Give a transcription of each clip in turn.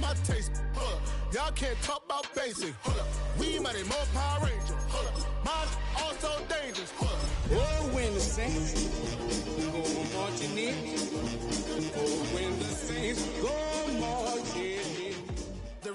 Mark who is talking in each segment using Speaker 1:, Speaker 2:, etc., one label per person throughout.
Speaker 1: my taste. Y'all can't talk about basic. We mighty more Power Ranger. Mine also dangerous.
Speaker 2: Oh, when the Saints go marching in. Oh, when the Saints go marching in.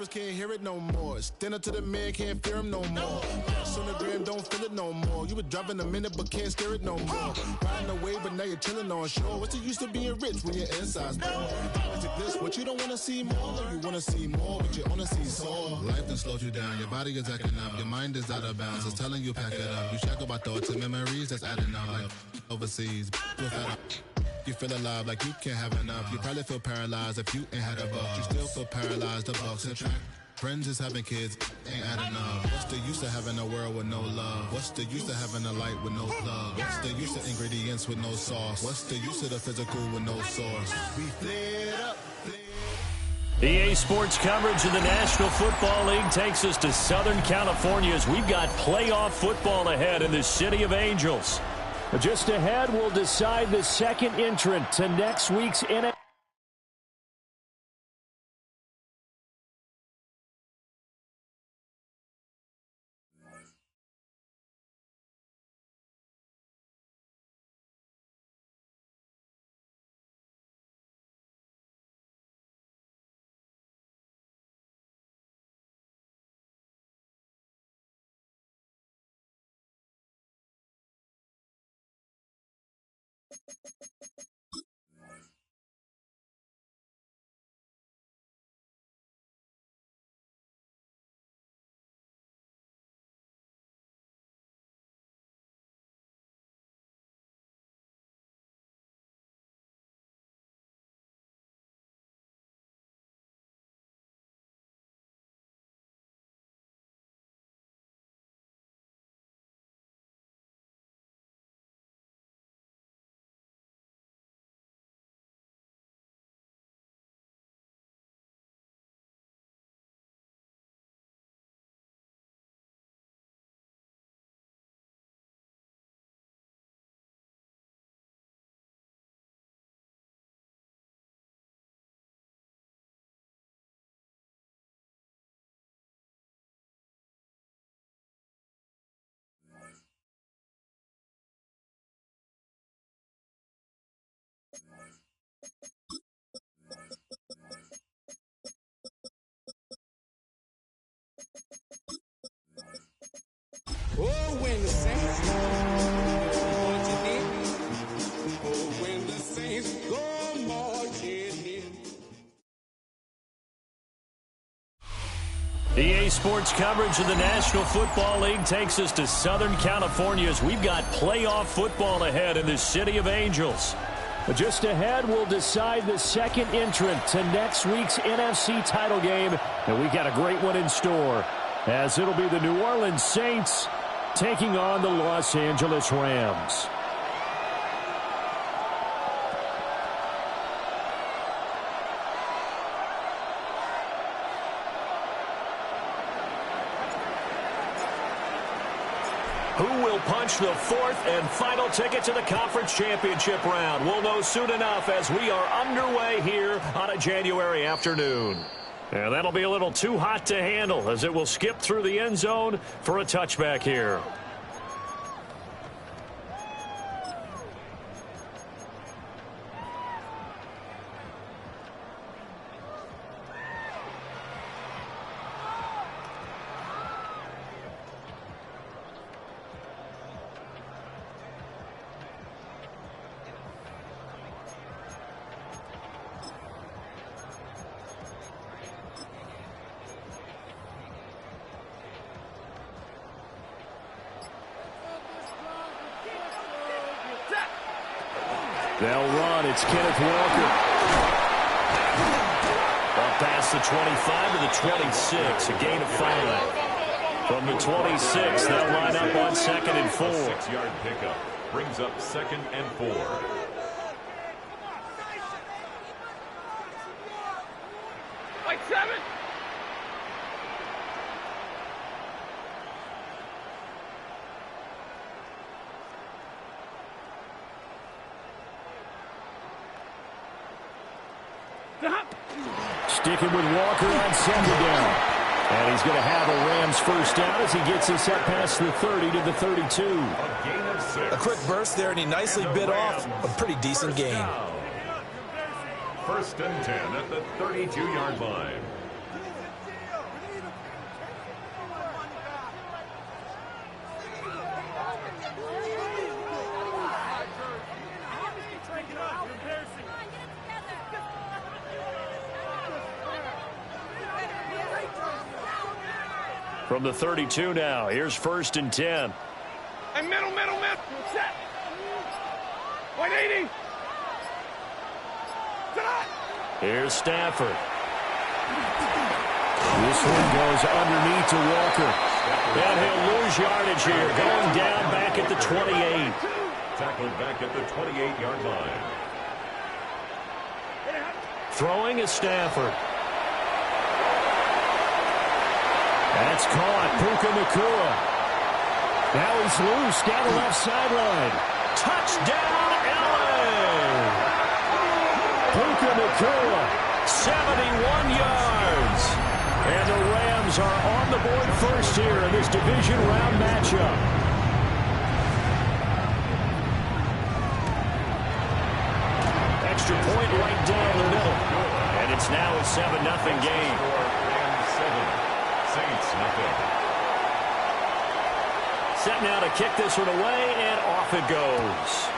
Speaker 1: Can't hear it no more. Stand up to the man, can't fear him no more. Sonogram don't feel it no more. You were driving a minute but can't steer it no more. Riding away but now you're chilling on shore. What's the use of being rich when your inside's poor? Is it this what you don't want to see more? You want to see more but you only see sore. Life done slowed you down. Your body is acting up. Your mind is out of bounds. It's telling you pack it up. You shackle by thoughts and memories that's adding up. Like overseas. You feel alive like you can't have enough. You probably feel paralyzed if you ain't had a buck. You still feel paralyzed, the bucks and track. Friends is having kids, ain't adding up. What's the use of having a world with no love? What's the use of having a light with no plug? What's the use of ingredients with no sauce? What's the use of the physical with no source? We flared up.
Speaker 3: EA Sports coverage of the National Football League takes us to Southern California as we've got playoff football ahead in the City of Angels. Just ahead, we'll decide the second entrant to next week's NFC.
Speaker 2: Oh, when the Saints go marching in. Oh, when the Saints go marching in.
Speaker 3: EA Sports coverage of the National Football League takes us to Southern California as we've got playoff football ahead in the City of Angels. Just ahead, we'll decide the second entrant to next week's NFC title game, and we got a great one in store, as it'll be the New Orleans Saints taking on the Los Angeles Rams. Who will punch the fourth and final ticket to the conference championship round? We'll know soon enough as we are underway here on a January afternoon. And that'll be a little too hot to handle as it will skip through the end zone for a touchback here. They'll run. It's Kenneth Walker. Up past the 25 to the 26. A gain of 5. From the 26, they'll line up on 2nd and 4.
Speaker 4: 6-yard pickup brings up 2nd and 4.
Speaker 5: Like 7.
Speaker 3: sticking with Walker on second down. And he's going to have a Rams first down as he gets us up past the 30 to the 32.
Speaker 4: A gain of 6.
Speaker 6: A quick burst there, and he nicely bit off a pretty decent gain.
Speaker 4: First and 10 at the 32-yard line.
Speaker 3: From the 32 now, here's first and 10.
Speaker 5: Hey, middle. Set. 180.
Speaker 3: Here's Stafford. This one goes underneath to Walker. And he'll lose yardage here, going down back at the 28.
Speaker 4: Tackled back at the 28-yard line.
Speaker 3: Throwing is Stafford. That's caught. Puka Nacua. Now he's loose down the left sideline. Touchdown, LA! Puka Nacua, 71 yards. And the Rams are on the board first here in this division round matchup. Extra point right down the middle. And it's now a 7-0 game.
Speaker 4: Saints nothing.
Speaker 3: Set now to kick this one away, and off it goes.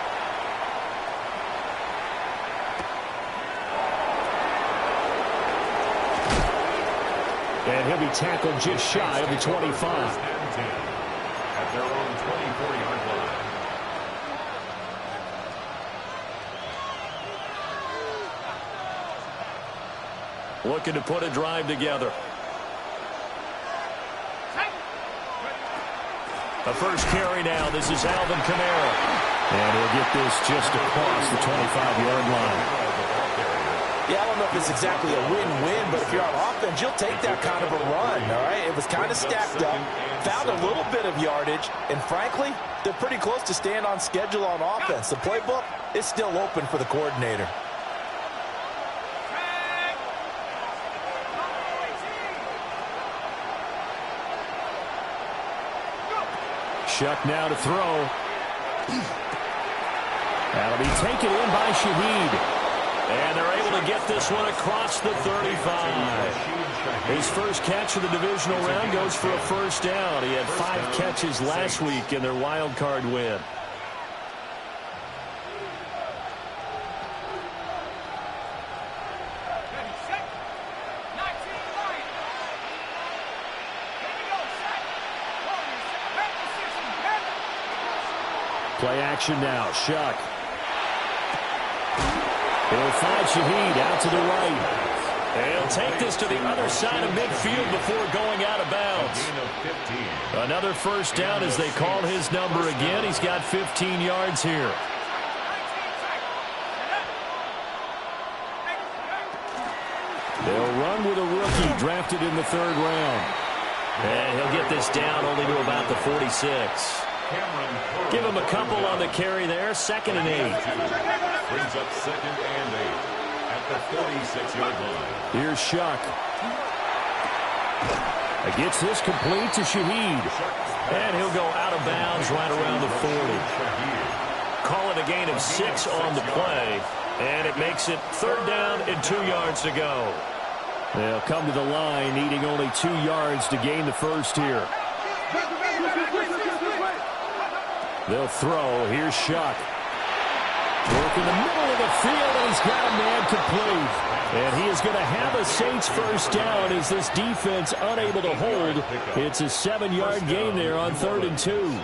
Speaker 3: And he'll be tackled just shy of the 25.
Speaker 4: At their own 24-yard line.
Speaker 3: Looking to put a drive together. The first carry now. This is Alvin Kamara. And he'll get this just across the 25-yard line.
Speaker 6: Yeah, I don't know if it's exactly a win-win, but if you're on offense, you'll take that kind of a run, all right? It was kind of stacked up, found a little bit of yardage, and frankly, they're pretty close to staying on schedule on offense. The playbook is still open for the coordinator.
Speaker 3: Shuck now to throw. That'll be taken in by Shaheed. And they're able to get this one across the 35. His first catch of the divisional round goes for a first down. He had 5 catches last week in their wild card win. Play action now. Shuck. He'll find Shaheed out to the right. And he'll take this to the other side of midfield before going out of bounds. Another first down as they call his number again. He's got 15 yards here. They'll run with a rookie drafted in the 3rd round. And he'll get this down only to about the 46. Give him a couple on the carry there. 2nd and 8.
Speaker 4: Brings up 2nd and 8 at the 46-yard line.
Speaker 3: Here's Shuck. Gets this complete to Shaheed. And he'll go out of bounds right around the 40. Call it a gain of 6 on the play. And it makes it 3rd down and 2 yards to go. They'll come to the line needing only 2 yards to gain the first here. They'll throw. Here's Shuck. Work in the middle of the field, and he's got a man complete. And he is going to have a Saints first down as this defense unable to hold. It's a 7-yard gain there on 3rd and 2.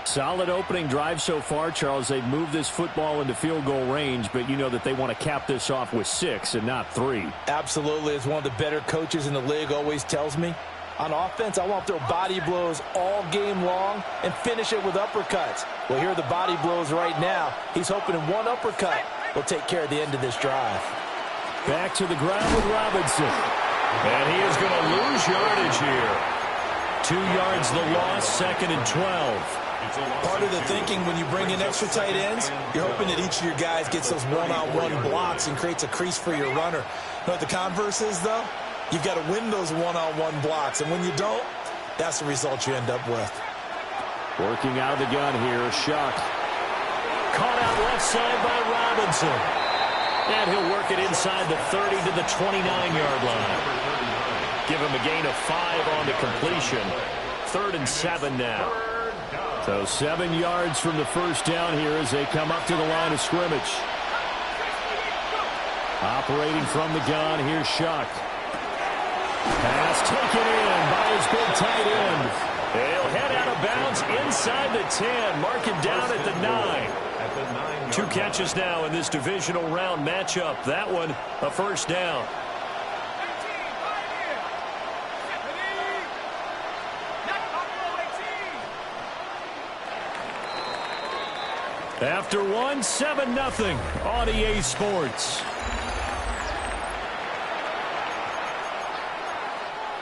Speaker 3: Solid opening drive so far, Charles. They've moved this football into field goal range, but you know that they want to cap this off with 6 and not 3.
Speaker 6: Absolutely. As one of the better coaches in the league always tells me, on offense, I want to throw body blows all game long and finish it with uppercuts. Well, here are the body blows right now. He's hoping in one uppercut will take care of the end of this drive.
Speaker 3: Back to the ground with Robinson. And he is going to lose yardage here. 2 yards the loss, 2nd and 12.
Speaker 6: Part of the thinking when you bring in extra tight ends, you're hoping that each of your guys gets those one-on-one blocks and creates a crease for your runner. You know what the converse is, though? You've got to win those one-on-one blocks, and when you don't, that's the result you end up with.
Speaker 3: Working out of the gun here, Shuck. Caught out left side by Robinson. And he'll work it inside the 30 to the 29-yard line. Give him a gain of 5 on the completion. 3rd and 7 now. So 7 yards from the first down here as they come up to the line of scrimmage. Operating from the gun, here's Shuck. Pass taken in by his big tight end. He'll head out of bounds inside the 10. Mark it down at the 9. 2 catches now in this divisional round matchup. That one, a first down. After one, 7-0 on EA Sports.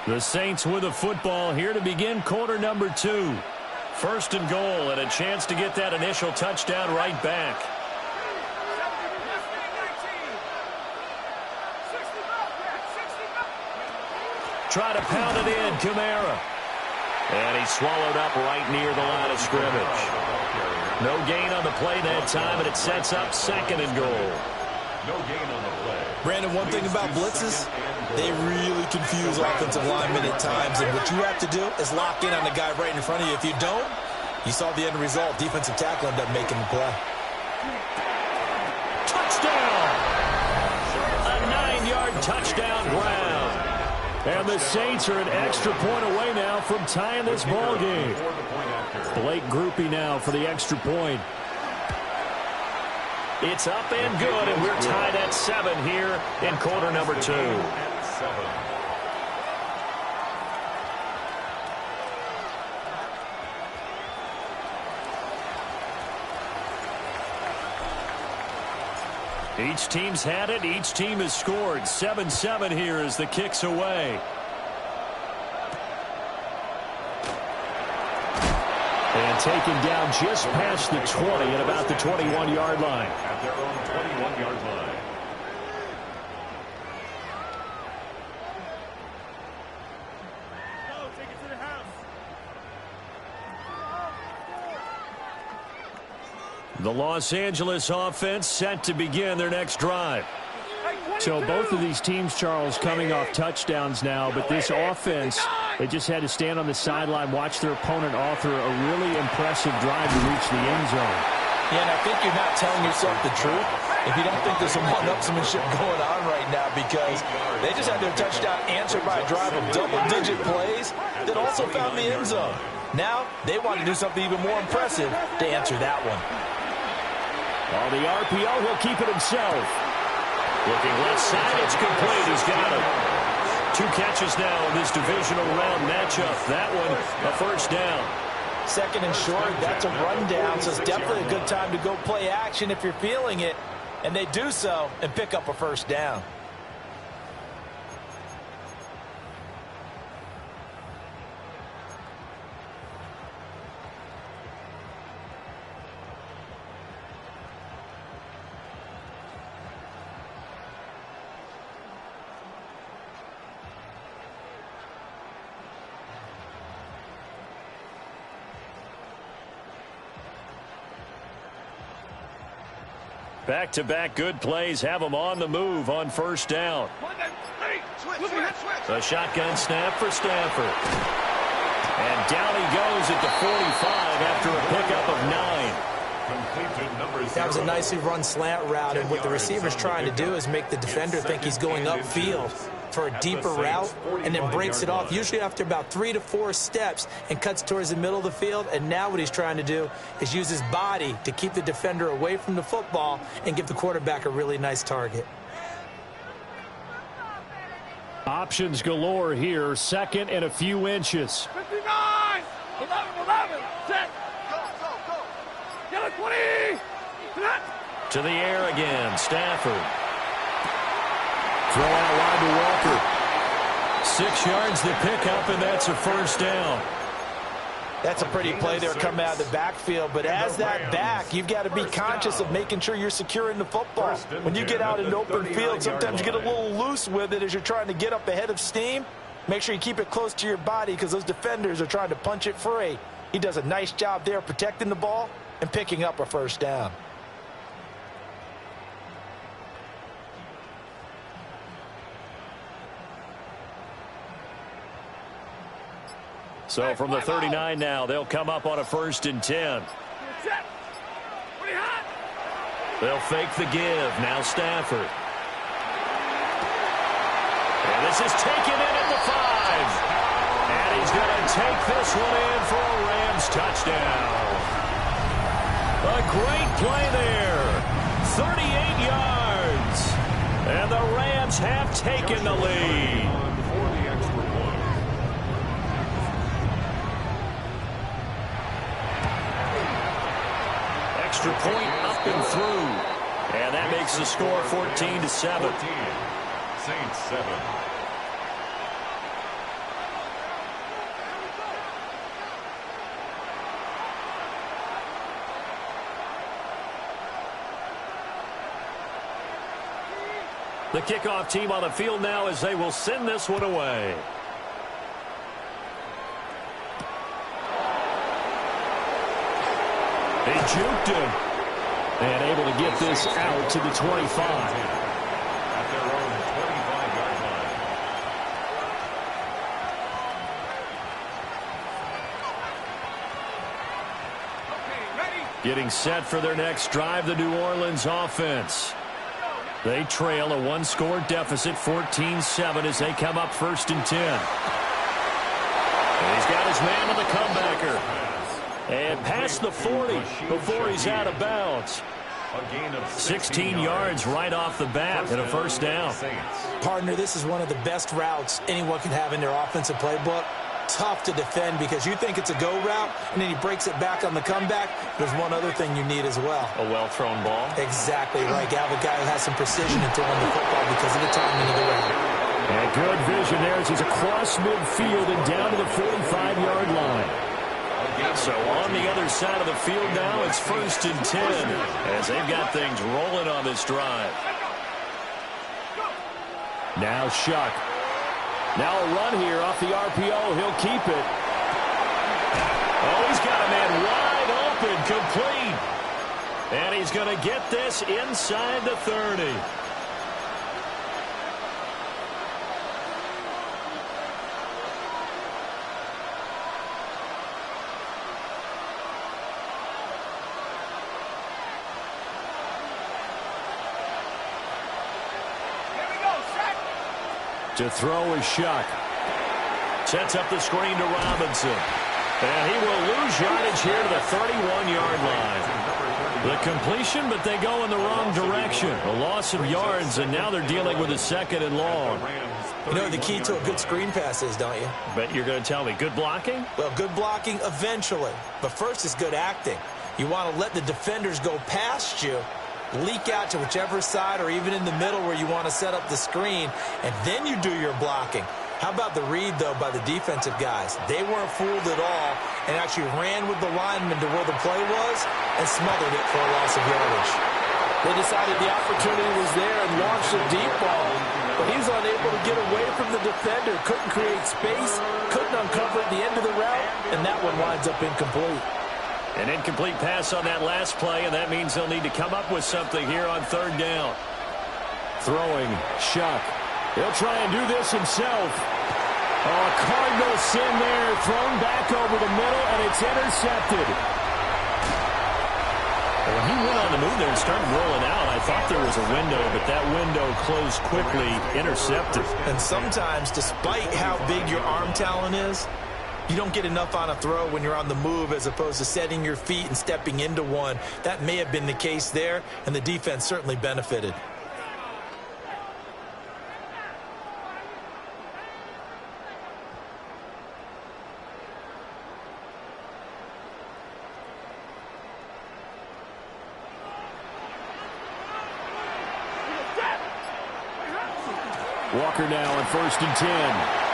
Speaker 3: The Saints with a football here to begin quarter number 2. 1st and goal, and a chance to get that initial touchdown right back. Try to pound it in, Kamara. And he swallowed up right near the line of scrimmage. No gain on the play that time, and it sets up 2nd and goal.
Speaker 4: No gain on the play.
Speaker 6: Brandon, one thing about blitzes, they really confuse offensive linemen at times, and what you have to do is lock in on the guy right in front of you. If you don't, you saw the end result. Defensive tackle ended up making the play.
Speaker 3: Touchdown! A 9-yard touchdown ground. And the Saints are an extra point away now from tying this ball game. Blake Groupie now for the extra point. It's up and good, and we're tied at 7 here in quarter number 2. Each team's had it. Each team has scored. 7-7 here as the kick's away. And taken down just past the 20 at about the 21-yard line.
Speaker 4: At their own 21-yard line.
Speaker 3: The Los Angeles offense set to begin their next drive.
Speaker 7: So both of these teams, Charles, coming off touchdowns now, but this offense, they just had to stand on the sideline, watch their opponent author a really impressive drive to reach the end zone.
Speaker 6: Yeah, and I think you're not telling yourself the truth if you don't think there's some one-upsmanship going on right now, because they just had their touchdown answered by a drive of double-digit plays that also found the end zone. Now they want to do something even more impressive to answer that one.
Speaker 3: On the RPO, he'll keep it himself. Looking left side, it's complete. He's got it. 2 catches now in this divisional round matchup. That one, a first down.
Speaker 6: 2nd and short, that's a rundown, so it's definitely a good time to go play action if you're feeling it. And they do so and pick up a first down.
Speaker 3: Back-to-back good plays have them on the move on first down. A shotgun snap for Stafford. And down he goes at the 45 after a pickup of 9.
Speaker 6: That was a nicely run slant route, and what the receiver's trying to do is make the defender think he's going upfield for a deeper route, and then breaks it off, usually after about 3 to 4 steps, and cuts towards the middle of the field. And now what he's trying to do is use his body to keep the defender away from the football and give the quarterback a really nice target.
Speaker 3: Options galore here. 2nd and a few inches.
Speaker 5: 59! 11, set! Go! Get it, 20!
Speaker 3: To the air again, Stafford. Throw out wide to Walker. 6 yards the pickup, and that's a first down.
Speaker 6: That's a pretty play there coming out of the backfield, but as that back, you've got to be conscious of making sure you're securing the football. When you get out in open field, sometimes you get a little loose with it as you're trying to get up ahead of steam. Make sure you keep it close to your body because those defenders are trying to punch it free. He does a nice job there protecting the ball and picking up a first down.
Speaker 3: So from the 39 now, they'll come up on a 1st and 10. They'll fake the give. Now Stafford. And this is taken in at the 5. And he's going to take this one in for a Rams touchdown. A great play there. 38 yards. And the Rams have taken the lead. Extra point up and through. And that makes the score 14-7.
Speaker 4: 14. Saints 7.
Speaker 3: The kickoff team on the field now as they will send this one away. They juked him. And able to get this out to the 25.
Speaker 4: At their own 25-yard line.
Speaker 3: Getting set for their next drive, the New Orleans offense. They trail a 1-score deficit, 14-7, as they come up 1st and 10. And he's got his man on the comebacker. And past the 40 before he's out of bounds. 16 yards right off the bat and a first down.
Speaker 6: Partner, this is one of the best routes anyone can have in their offensive playbook. Tough to defend because you think it's a go route, and then he breaks it back on the comeback. There's one other thing you need as well.
Speaker 3: A well-thrown ball.
Speaker 6: Exactly right. You have a guy who has some precision in throwing the football because of the timing of the route.
Speaker 3: And good vision there as he's across midfield and down to the 45-yard line. So on the other side of the field now, it's 1st and 10 as they've got things rolling on this drive. Now Shuck. Now a run here off the RPO. He'll keep it. Oh, he's got a man wide open, complete. And he's going to get this inside the 30. To throw is Shuck. Sets up the screen to Robinson. And he will lose yardage here to the 31-yard line. The completion, but they go in the wrong direction. A loss of yards, and now they're dealing with a 2nd and long.
Speaker 6: You know what the key to a good screen pass is, don't you?
Speaker 3: But you're going to tell me, good blocking?
Speaker 6: Well, good blocking eventually. But first is good acting. You want to let the defenders go past you, leak out to whichever side or even in the middle where you want to set up the screen, and then you do your blocking. How about the read, though, by the defensive guys? They weren't fooled at all and actually ran with the lineman to where the play was and smothered it for a loss of yardage.
Speaker 8: They decided the opportunity was there and launched a deep ball, but he's unable to get away from the defender, couldn't create space, couldn't uncover at the end of the route, and that one winds up incomplete.
Speaker 3: An incomplete pass on that last play, and that means they'll need to come up with something here on 3rd down. Throwing, Shuck. He'll try and do this himself. Oh, a Cardinal sin there, thrown back over the middle, and it's intercepted. When he went on the move there and started rolling out, I thought there was a window, but that window closed quickly, intercepted.
Speaker 6: And sometimes, despite how big your arm talent is, you don't get enough on a throw when you're on the move as opposed to setting your feet and stepping into one. That may have been the case there, and the defense certainly benefited.
Speaker 3: Walker now on 1st and 10.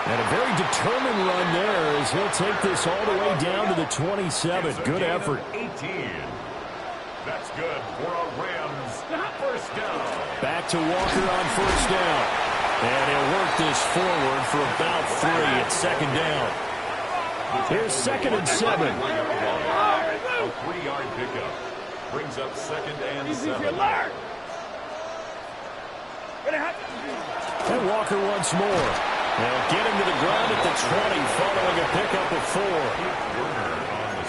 Speaker 3: And a very determined run there as he'll take this all the way down to the 27. Good effort.
Speaker 4: 18. That's good for a Rams first down.
Speaker 3: Back to Walker on first down. And he'll work this forward for about 3 at second down. Here's 2nd and 7.
Speaker 4: A 3-yard pickup. Brings up 2nd and 7.
Speaker 3: And Walker once more. They'll get him to the ground at the 20 following a pickup of 4.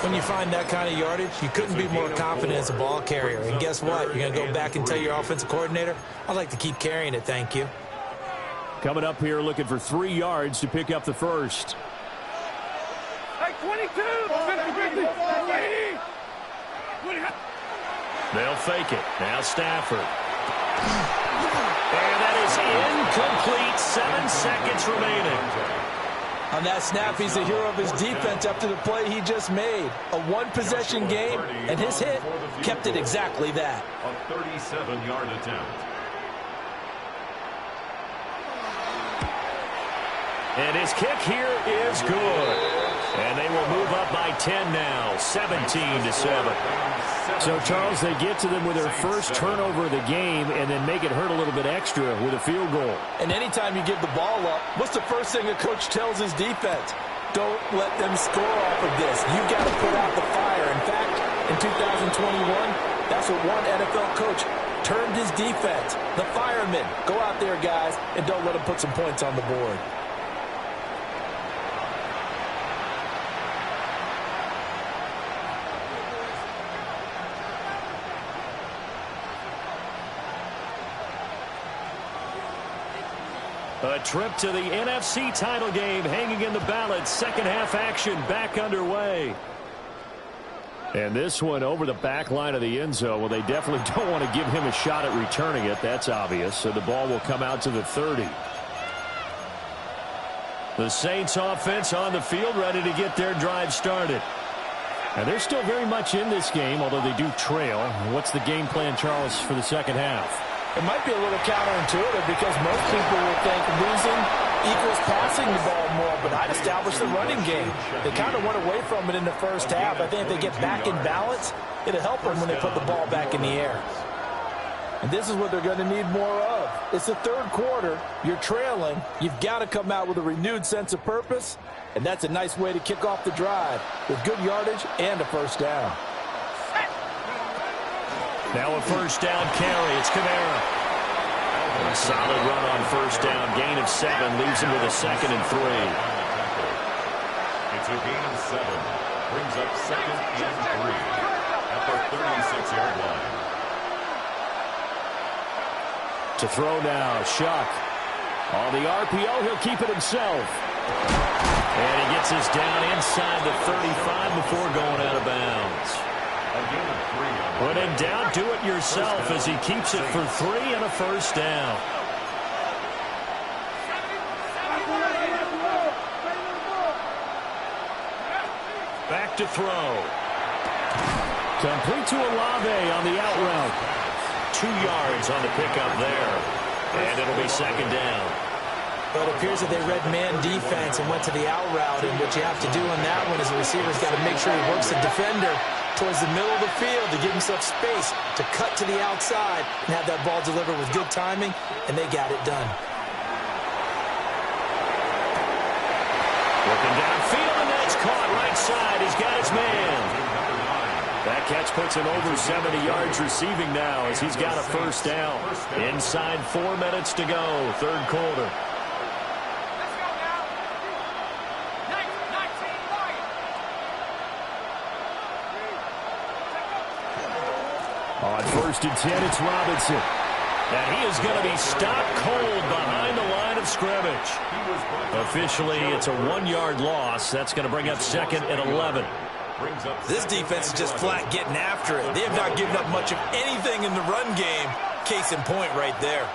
Speaker 8: When you find that kind of yardage, you couldn't be more confident as a ball carrier. And guess what? You're going to go back and tell your offensive coordinator, I'd like to keep carrying it, thank you.
Speaker 3: Coming up here looking for 3 yards to pick up the first.
Speaker 5: Hey, 22!
Speaker 3: They'll fake it. Now Stafford. And that is incomplete. 7 seconds remaining.
Speaker 8: On that snap, he's a hero of his defense after the play he just made. A one-possession game, and his hit kept it exactly that.
Speaker 4: A 37-yard attempt.
Speaker 3: And his kick here is good. And they will move up by 10 now, 17-7. So, Charles, they get to them with their first turnover of the game and then make it hurt a little bit extra with a field goal.
Speaker 8: And anytime you give the ball up, what's the first thing a coach tells his defense? Don't let them score off of this. You've got to put out the fire. In fact, in 2021, that's what one NFL coach termed his defense. The firemen. Go out there, guys, and don't let them put some points on the board.
Speaker 3: A trip to the NFC title game hanging in the balance. Second half action back underway. And this one over the back line of the end zone. Well, they definitely don't want to give him a shot at returning it. That's obvious. So the ball will come out to the 30. The Saints offense on the field ready to get their drive started. And they're still very much in this game, although they do trail. What's the game plan, Charles, for the second half?
Speaker 8: It might be a little counterintuitive because most people will think losing equals passing the ball more, but I'd establish the running game. They kind of went away from it in the first half. I think if they get back in balance, it'll help them when they put the ball back in the air. And this is what they're going to need more of. It's the third quarter. You're trailing. You've got to come out with a renewed sense of purpose, and that's a nice way to kick off the drive with good yardage and a first down.
Speaker 3: Now a first down carry. It's Kamara. A solid run on first down. Gain of 7 leaves him with a 2nd and 3.
Speaker 4: It's a gain of 7. Brings up 2nd and 3 at the 36-yard line.
Speaker 3: To throw now, Shuck. On the RPO, he'll keep it himself. And he gets us down inside the 35 before going out of bounds. When in doubt, do it yourself as he keeps it for 3 and a first down. Back to throw. Complete to Olave on the out route. 2 yards on the pickup there. And it'll be second down.
Speaker 8: Well, it appears that they read man defense and went to the out route, and what you have to do on that one is the receiver's got to make sure he works the defender towards the middle of the field to give himself space to cut to the outside and have that ball delivered with good timing, and they got it done.
Speaker 3: Looking downfield, and that's caught right side. He's got his man. That catch puts him over 70 yards receiving now as he's got a first down. Inside 4 minutes to go, third quarter. On 1st and 10, it's Robinson. And he is going to be stopped cold behind the line of scrimmage. Officially, it's a 1-yard loss. That's going to bring up 2nd and 11.
Speaker 8: This defense is just flat getting after it. They have not given up much of anything in the run game. Case in point right there.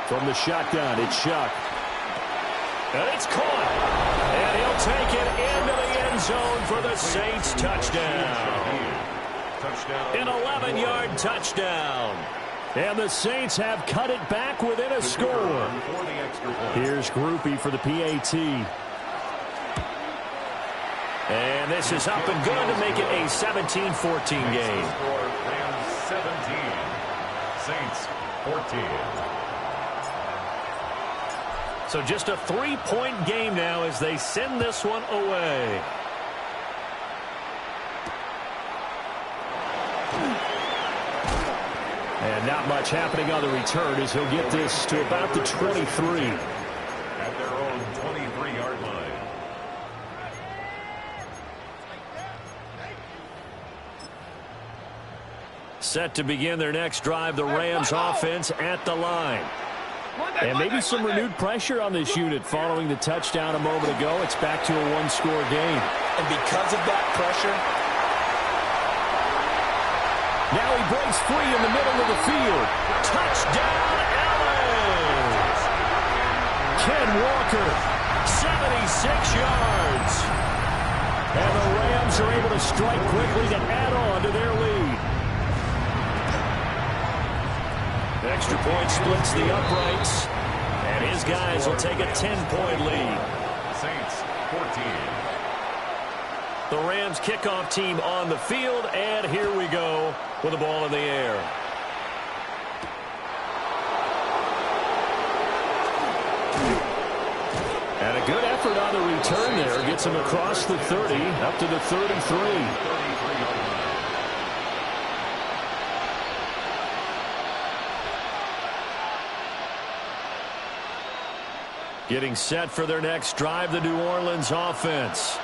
Speaker 3: From the shotgun, it's Shuck. And it's caught. And he'll take it into the end zone for the Saints touchdown. An 11-yard touchdown. And the Saints have cut it back within a score. Here's Groupie for the PAT. And this is up and good to make it a 17-14 game.
Speaker 4: Rams 17, Saints 14.
Speaker 3: So just a 3-point game now as they send this one away. And not much happening on the return as he'll get this to about the 23.
Speaker 4: At their own 23-yard line.
Speaker 3: Set to begin their next drive, the Rams offense at the line. And maybe some renewed pressure on this unit following the touchdown a moment ago. It's back to a one-score game.
Speaker 6: And because of that pressure,
Speaker 3: now he breaks free in the middle of the field. Touchdown, Allen! Ken Walker, 76 yards. And the Rams are able to strike quickly to add on to their lead. Extra point splits the uprights. And his guys will take a 10-point lead.
Speaker 4: Saints 14.
Speaker 3: The Rams kickoff team on the field, and here we go with the ball in the air. And a good effort on the return there. Gets him across the 30, up to the 33. Getting set for their next drive, the New Orleans offense.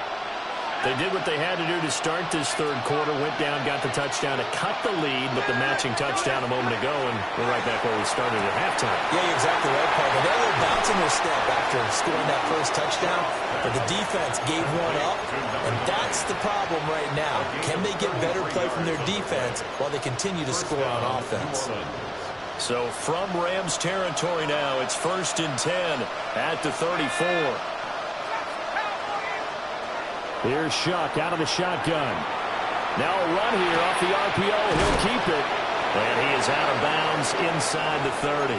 Speaker 3: They did what they had to do to start this third quarter, went down, got the touchdown to cut the lead, but the matching touchdown a moment ago, and we're right back where we started at halftime.
Speaker 6: yeah, you're exactly right, Parker. They're a little bouncing their step after scoring that first touchdown, but the defense gave one up, and that's the problem right now. Can they get better play from their defense while they continue to score on offense?
Speaker 3: So from Rams territory now, it's 1st and 10 at the 34. Here's Shuck out of the shotgun. Now a run here off the RPO. He'll keep it. And he is out of bounds inside the 30.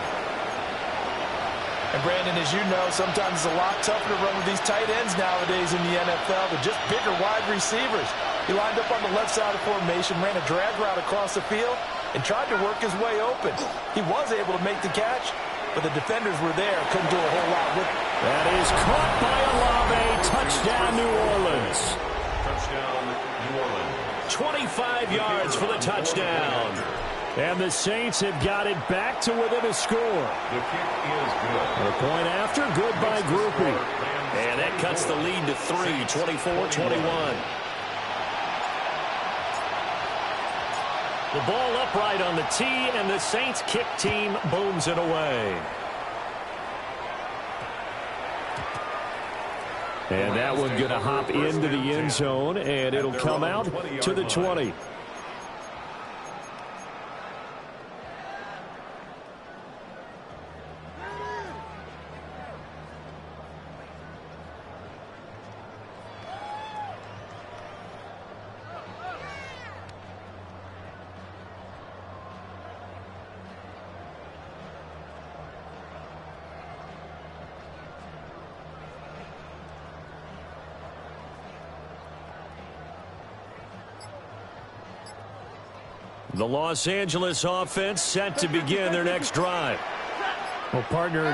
Speaker 8: And Brandon, as you know, sometimes it's a lot tougher to run with these tight ends nowadays in the NFL. They're just bigger wide receivers. He lined up on the left side of formation, ran a drag route across the field, and tried to work his way open. He was able to make the catch, but the defenders were there. Couldn't do a whole lot with it.
Speaker 3: That is caught by Olave. Touchdown, New Orleans.
Speaker 4: Touchdown, New Orleans.
Speaker 3: 25 yards for the touchdown. And the Saints have got it back to within a score.
Speaker 4: The kick is good.
Speaker 3: A point after, good by Groupie. And that cuts the lead to 3, 24-21. The ball upright on the tee, and the Saints kick team booms it away. And that one going to hop into the end zone, and it'll come out to the 20. The Los Angeles offense set to begin their next drive.
Speaker 7: Well, partner,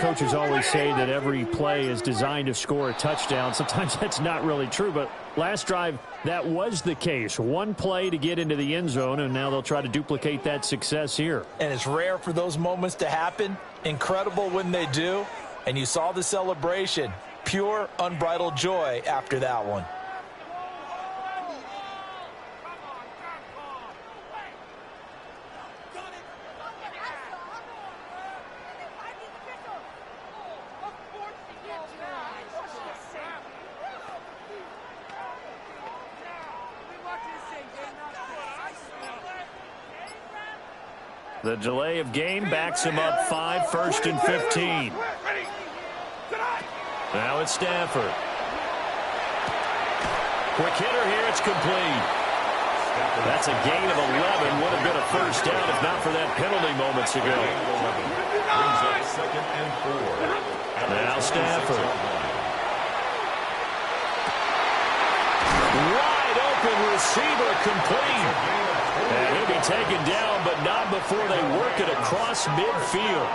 Speaker 7: coaches always say that every play is designed to score a touchdown. Sometimes that's not really true, but last drive, that was the case. One play to get into the end zone, and now they'll try to duplicate that success here.
Speaker 8: And it's rare for those moments to happen. Incredible when they do. And you saw the celebration. Pure, unbridled joy after that one.
Speaker 3: The delay of game backs him up 5, 1st and 15. Now it's Stafford. Quick hitter here, it's complete. That's a gain of 11. Would have been a first down if not for that penalty moments ago.
Speaker 4: Brings up 2nd and 4.
Speaker 3: Stafford. Wide open receiver complete. And he'll be taken down, but not before they work it across midfield.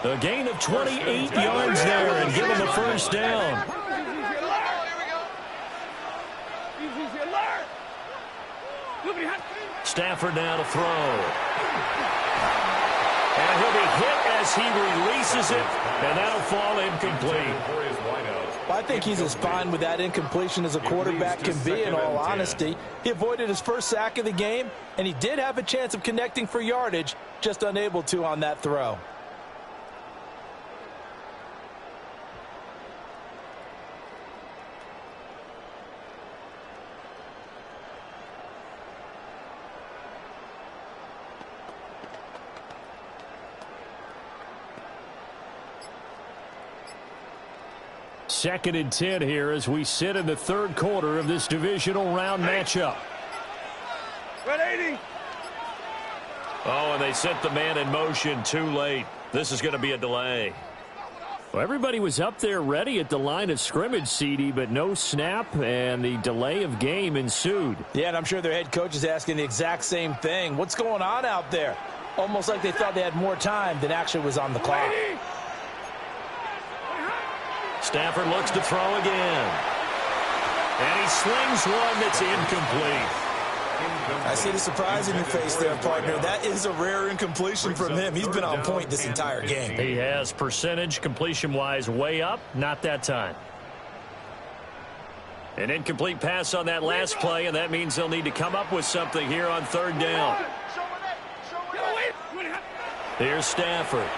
Speaker 3: A gain of 28 yards there and give him the first down. Stafford now to throw. And he'll be hit as he releases it, and that'll fall incomplete.
Speaker 8: Well, I think he's as fine with that incompletion as a quarterback can be, in all honesty. He avoided his first sack of the game, and he did have a chance of connecting for yardage, just unable to on that throw.
Speaker 3: Second and 10 here as we sit in the third quarter of this divisional round matchup.
Speaker 5: Red 80.
Speaker 3: Oh, and they set the man in motion too late. This is going to be a delay. Well, everybody was up there ready at the line of scrimmage, CD, but no snap, and the delay of game ensued.
Speaker 8: Yeah, and I'm sure their head coach is asking the exact same thing. What's going on out there? Almost like they thought they had more time than actually was on the clock.
Speaker 3: Stafford looks to throw again. And he slings one that's incomplete.
Speaker 6: I see the surprise in your face there, partner. That is a rare incompletion from him. He's been on point this entire game.
Speaker 3: He has percentage completion-wise way up. Not that time. An incomplete pass on that last play, and that means they'll need to come up with something here on third down. Here's Stafford.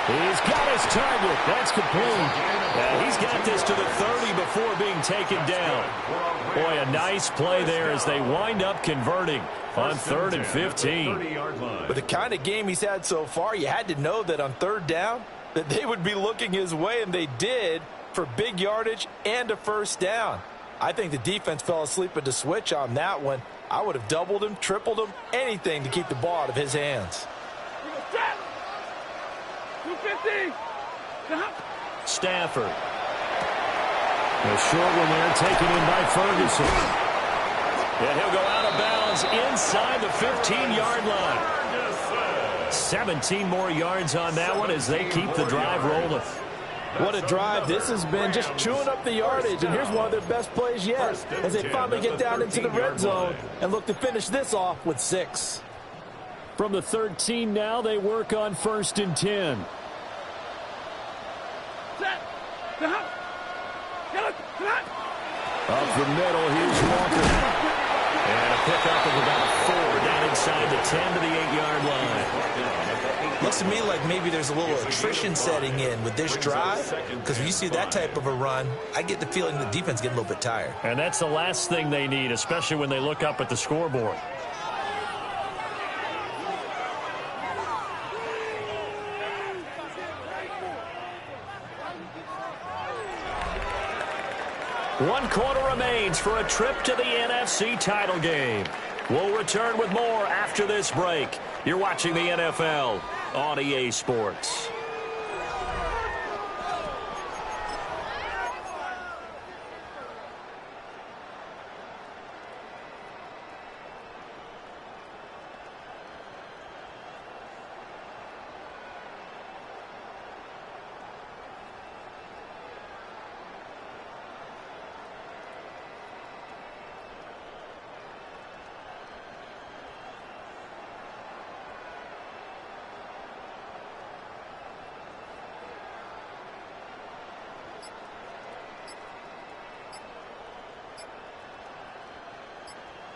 Speaker 3: He's got his target. That's complete. And he's got this to the 30 before being taken down. Boy, a nice play there as they wind up converting on 3rd and 15.
Speaker 6: But the kind of game he's had so far, you had to know that on third down that they would be looking his way, and they did for big yardage and a first down. I think the defense fell asleep at the switch on that one. I would have doubled him, tripled him, anything to keep the ball out of his hands.
Speaker 3: Stafford. A short one there taken in by Ferguson. And he'll go out of bounds inside the 15-yard line. 17 more yards on that one as they keep the drive rolling.
Speaker 8: What a drive this has been, just chewing up the yardage. And here's one of their best plays yet as they finally get down into the red zone and look to finish this off with 6.
Speaker 3: From the 13 now, they work on 1st and 10. Up the middle, here's Walker. And a pickup of about 4 down inside the 10 to the 8-yard line.
Speaker 6: Looks to me like maybe there's a little attrition setting in with this drive, because when you see that type of a run, I get the feeling the defense getting a little bit tired.
Speaker 3: And that's the last thing they need, especially when they look up at the scoreboard. One quarter remains for a trip to the NFC title game. We'll return with more after this break. You're watching the NFL on EA Sports.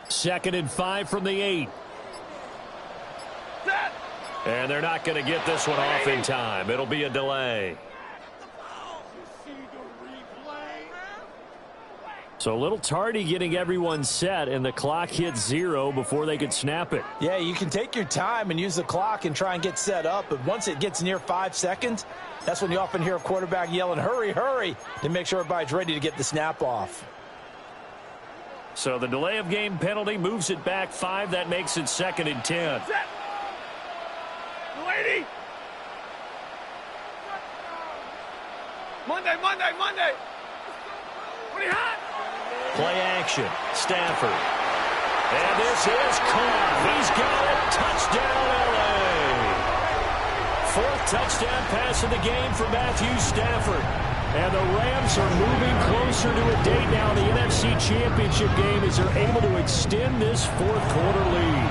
Speaker 3: Second and 5 from the 8. And they're not going to get this one off in time. It'll be a delay. So a little tardy getting everyone set, and the clock hit 0 before they could snap it.
Speaker 8: Yeah, you can take your time and use the clock and try and get set up, but once it gets near 5 seconds, that's when you often hear a quarterback yelling, hurry, hurry, to make sure everybody's ready to get the snap off.
Speaker 3: So the delay of game penalty moves it back 5. That makes it 2nd and 10.
Speaker 5: Monday. Pretty hot.
Speaker 3: Play action. Stafford. And this is caught. He's got it. Touchdown, L.A. Fourth touchdown pass of the game for Matthew Stafford. And the Rams are moving closer to a date now in the NFC Championship game as they're able to extend this fourth quarter lead.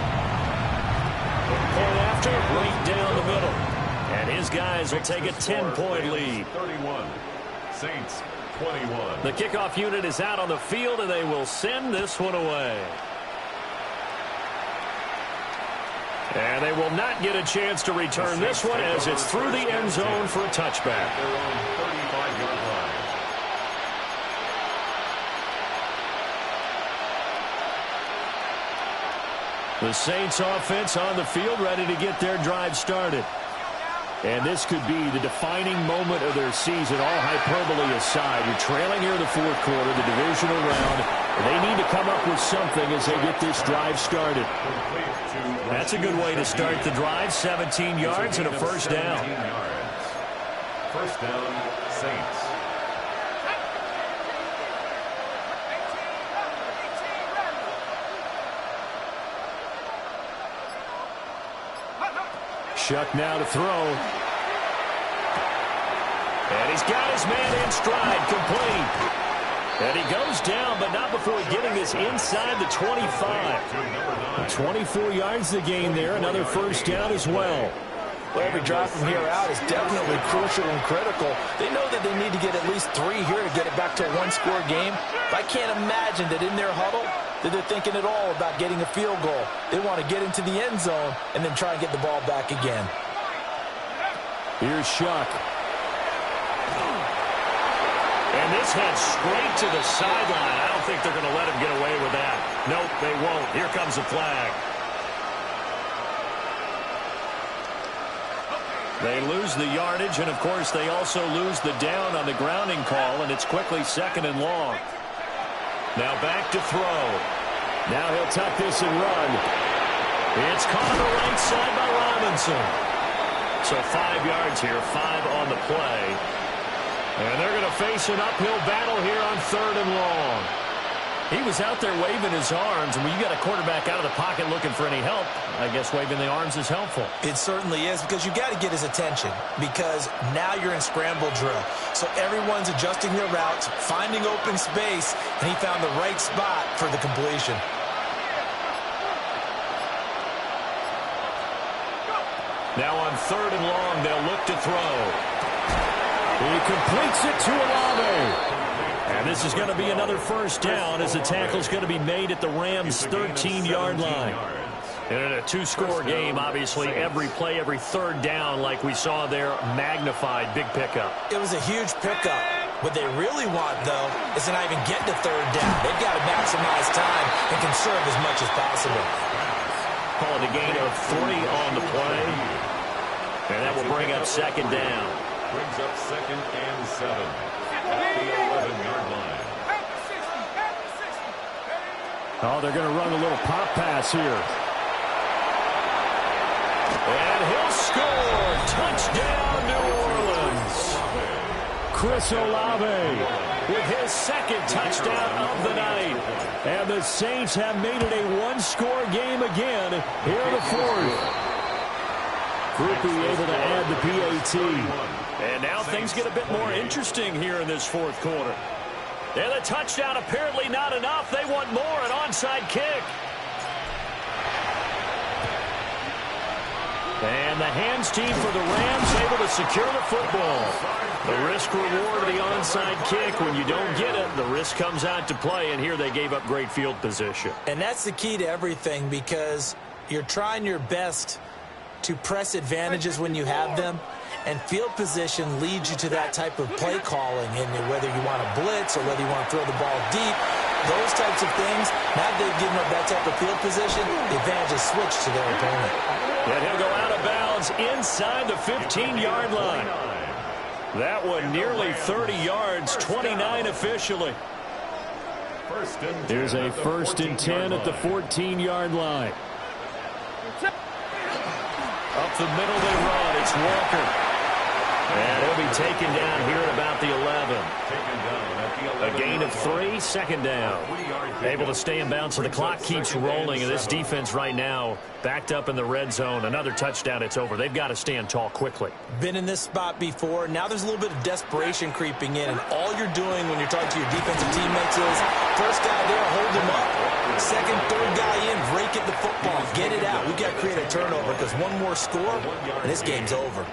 Speaker 3: And after, right down the middle. And his guys will take a 10-point lead.
Speaker 4: 31. Saints 21.
Speaker 3: The kickoff unit is out on the field, and they will send this one away. And they will not get a chance to return this one as it's through the end zone for a touchback.
Speaker 4: Their own 35-yard line.
Speaker 3: The Saints offense on the field ready to get their drive started. And this could be the defining moment of their season, all hyperbole aside. You're trailing here in the fourth quarter, the divisional round. They need to come up with something as they get this drive started. That's a good way to start the drive. 17 yards and a first down.
Speaker 4: First down, Saints.
Speaker 3: Shuck now to throw. And he's got his man in stride, complete. And he goes down, but not before getting this inside the 25. 24 yards to gain there, another first down as well.
Speaker 6: Well, every drive from here out is definitely crucial and critical. They know that they need to get at least 3 here to get it back to a one-score game. But I can't imagine that in their huddle that they're thinking at all about getting a field goal. They want to get into the end zone and then try and get the ball back again.
Speaker 3: Here's Shuck. And this heads straight to the sideline. I don't think they're going to let him get away with that. Nope, they won't. Here comes the flag. They lose the yardage, and, of course, they also lose the down on the grounding call, and it's quickly second and long. Now back to throw. Now he'll tuck this and run. It's caught on the right side by Robinson. So 5 yards here, 5 on the play. And they're going to face an uphill battle here on third and long. He was out there waving his arms, and when you got a quarterback out of the pocket looking for any help, I guess waving the arms is helpful.
Speaker 6: It certainly is, because you got to get his attention, because now you're in scramble drill. So everyone's adjusting their routes, finding open space, and he found the right spot for the completion.
Speaker 3: Now on third and long, they'll look to throw. He completes it to Olave. And this is going to be another first down as the tackle's going to be made at the Rams' 13-yard line. And in a two-score game, obviously, every play, every third down, like we saw there, magnified, big pickup.
Speaker 6: It was a huge pickup. What they really want, though, is to not even get to third down. They've got to maximize time and conserve as much as possible.
Speaker 3: Calling a gain of 3 on the play. And that will bring up second down.
Speaker 4: Brings up second and 7. At the 11-yard line.
Speaker 7: Oh, they're going to run a little pop pass here.
Speaker 3: And he'll score. Touchdown, New Orleans.
Speaker 7: Chris Olave with his second touchdown of the night. And the Saints have made it a one-score game again here in the fourth. Groupie able to add the PAT.
Speaker 3: And now things get a bit more interesting here in this fourth quarter. And the touchdown apparently not enough. They want more, an onside kick. And the hands team for the Rams able to secure the football. The risk reward of the onside kick. When you don't get it, the risk comes out to play. And here they gave up great field position.
Speaker 6: And that's the key to everything, because you're trying your best to press advantages when you have them. And field position leads you to that type of play calling, and whether you want to blitz or whether you want to throw the ball deep, those types of things, now that they've given up that type of field position, the advantage is switched to their opponent.
Speaker 3: And he'll go out of bounds inside the 15-yard line. That one nearly 30 yards, 29 officially.
Speaker 7: Here's a first and 10 at the 14-yard line.
Speaker 3: Up the middle they run. It's Walker. And he'll be taken down here at about the 11. A gain of 3, second down. Able to stay in bounds, so the clock keeps rolling, and this defense right now backed up in the red zone. Another touchdown, it's over. They've got to stand tall quickly.
Speaker 6: Been in this spot before. Now there's a little bit of desperation creeping in, and all you're doing when you're talking to your defensive teammates is first guy there, hold him up. Second, third guy in, break at the football, get it out. We've got to create a turnover because one more score, and this game's over.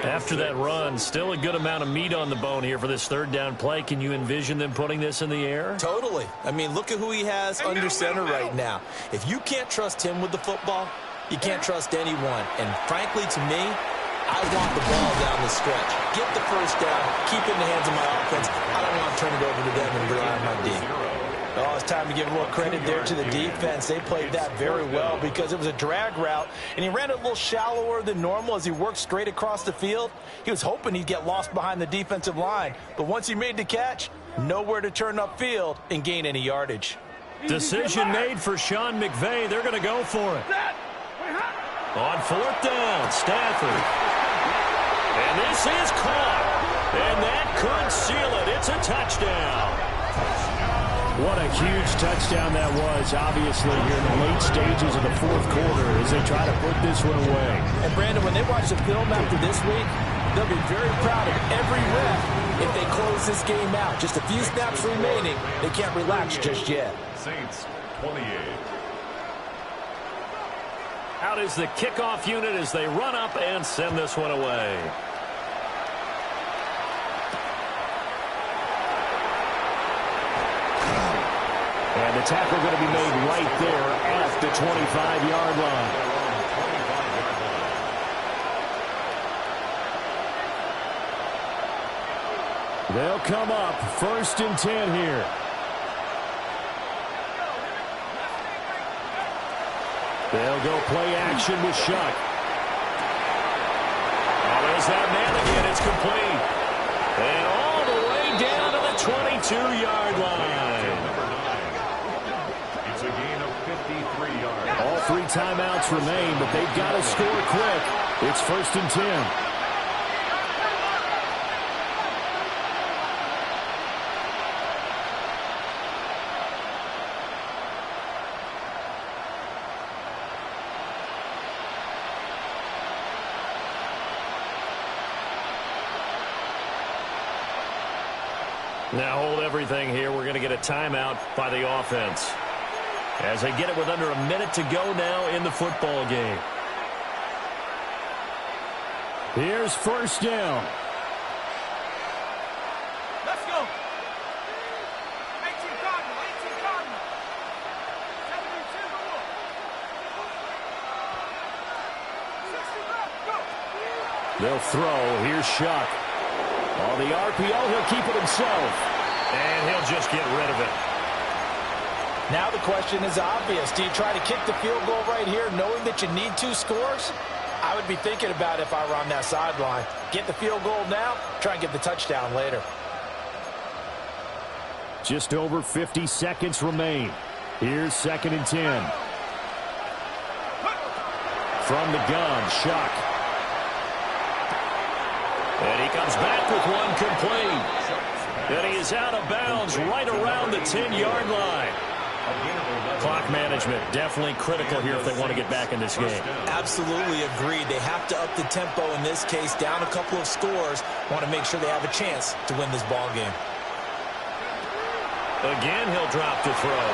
Speaker 3: After that run, still a good amount of meat on the bone here for this third down play. Can you envision them putting this in the air?
Speaker 6: Totally. I mean, look at who he has under center right now. If you can't trust him with the football, you can't trust anyone. And frankly, to me, I want the ball down the stretch. Get the first down, keep it in the hands of my offense. I don't want to turn it over to them and rely on my D. Oh, it's time to give a little credit there to the defense. They played that very well because it was a drag route, and he ran it a little shallower than normal as he worked straight across the field. He was hoping he'd get lost behind the defensive line, but once he made the catch, nowhere to turn upfield and gain any yardage.
Speaker 3: Decision made for Sean McVay. They're going to go for it. On fourth down, Stafford. And this is caught. And that could seal it. It's a touchdown.
Speaker 7: What a huge touchdown that was, obviously, here in the late stages of the fourth quarter as they try to put this one away.
Speaker 6: And, Brandon, when they watch the film after this week, they'll be very proud of every rep if they close this game out. Just a few snaps remaining. They can't relax just yet.
Speaker 4: Saints 28.
Speaker 3: Out is the kickoff unit as they run up and send this one away.
Speaker 7: And the tackle going to be made right there at the 25-yard line. They'll come up 1st and 10 here. They'll go play action with Shuck.
Speaker 3: Oh, there's that man again. It's complete. And all the way down to the 22-yard line.
Speaker 4: It's a gain of 53 yards.
Speaker 7: All 3 timeouts remain, but they've got to score quick. It's 1st and 10.
Speaker 3: Now hold everything here. We're going to get a timeout by the offense as they get it with under a minute to go now in the football game.
Speaker 7: Here's 1st down.
Speaker 5: Let's go. 18 Cardinal, 18 Cardinal. 72, go.
Speaker 7: They'll throw. Here's Shuck. On the RPO, he'll keep it himself.
Speaker 3: And he'll just get rid of it.
Speaker 6: Now the question is obvious. Do you try to kick the field goal right here knowing that you need 2 scores? I would be thinking about it if I were on that sideline. Get the field goal now, try and get the touchdown later.
Speaker 7: Just over 50 seconds remain. Here's 2nd and 10. From the gun, Shuck.
Speaker 3: And he comes back with one complete. And he is out of bounds right around the 10-yard line. Clock management definitely critical here if they want to get back in this game.
Speaker 6: Absolutely agreed. They have to up the tempo in this case, down a couple of scores. Want to make sure they have a chance to win this ball game.
Speaker 3: Again, he'll drop to throw.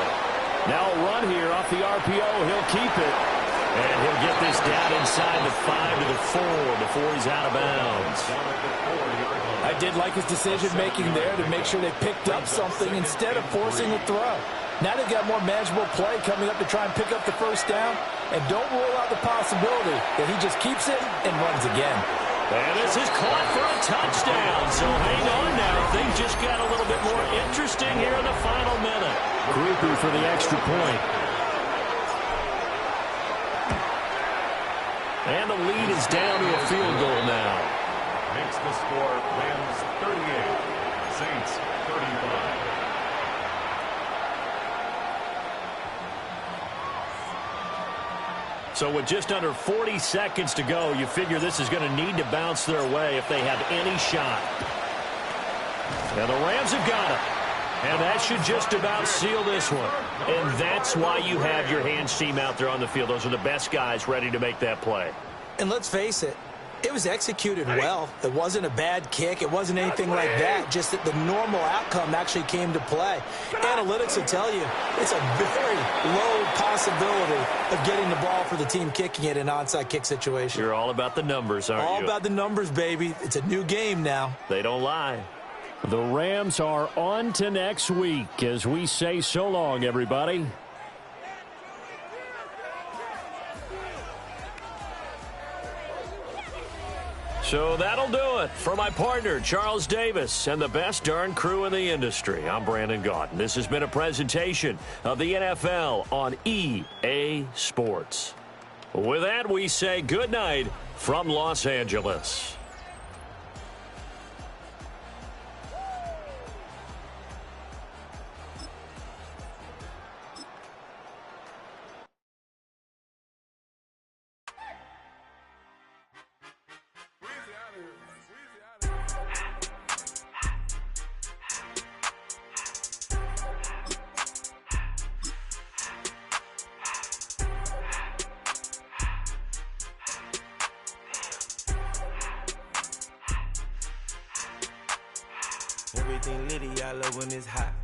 Speaker 7: Now a run here off the RPO. He'll keep it.
Speaker 3: And he'll get this down inside the 5 to the 4 before he's out of bounds.
Speaker 6: I did like his decision-making there to make sure they picked up something instead of forcing a throw. Now they've got more manageable play coming up to try and pick up the 1st down. And don't rule out the possibility that he just keeps it and runs again.
Speaker 3: And this is caught for a touchdown. So hang on now. Things just got a little bit more interesting here in the final minute.
Speaker 7: Creepy for the extra point.
Speaker 3: And the lead is down to a field goal now.
Speaker 4: Makes the score Rams 38, Saints 35.
Speaker 3: So with just under 40 seconds to go, you figure this is going to need to bounce their way if they have any shot. And the Rams have got it. And that should just about seal this one. And that's why you have your hands team out there on the field. Those are the best guys ready to make that play.
Speaker 9: And let's face it, it was executed well. It wasn't a bad kick. It wasn't anything like that. Just that the normal outcome actually came to play. Analytics will tell you it's a very low possibility of getting the ball for the team kicking it in an onside kick situation.
Speaker 3: You're all about the numbers, aren't you?
Speaker 9: All about the numbers, baby. It's a new game now.
Speaker 3: They don't lie.
Speaker 7: The Rams are on to next week as we say so long, everybody.
Speaker 3: So that'll do it. For my partner, Charles Davis, and the best darn crew in the industry, I'm Brandon Gaudin. This has been a presentation of the NFL on EA Sports. With that, we say good night from Los Angeles.
Speaker 10: Everything litty, I love when it's hot.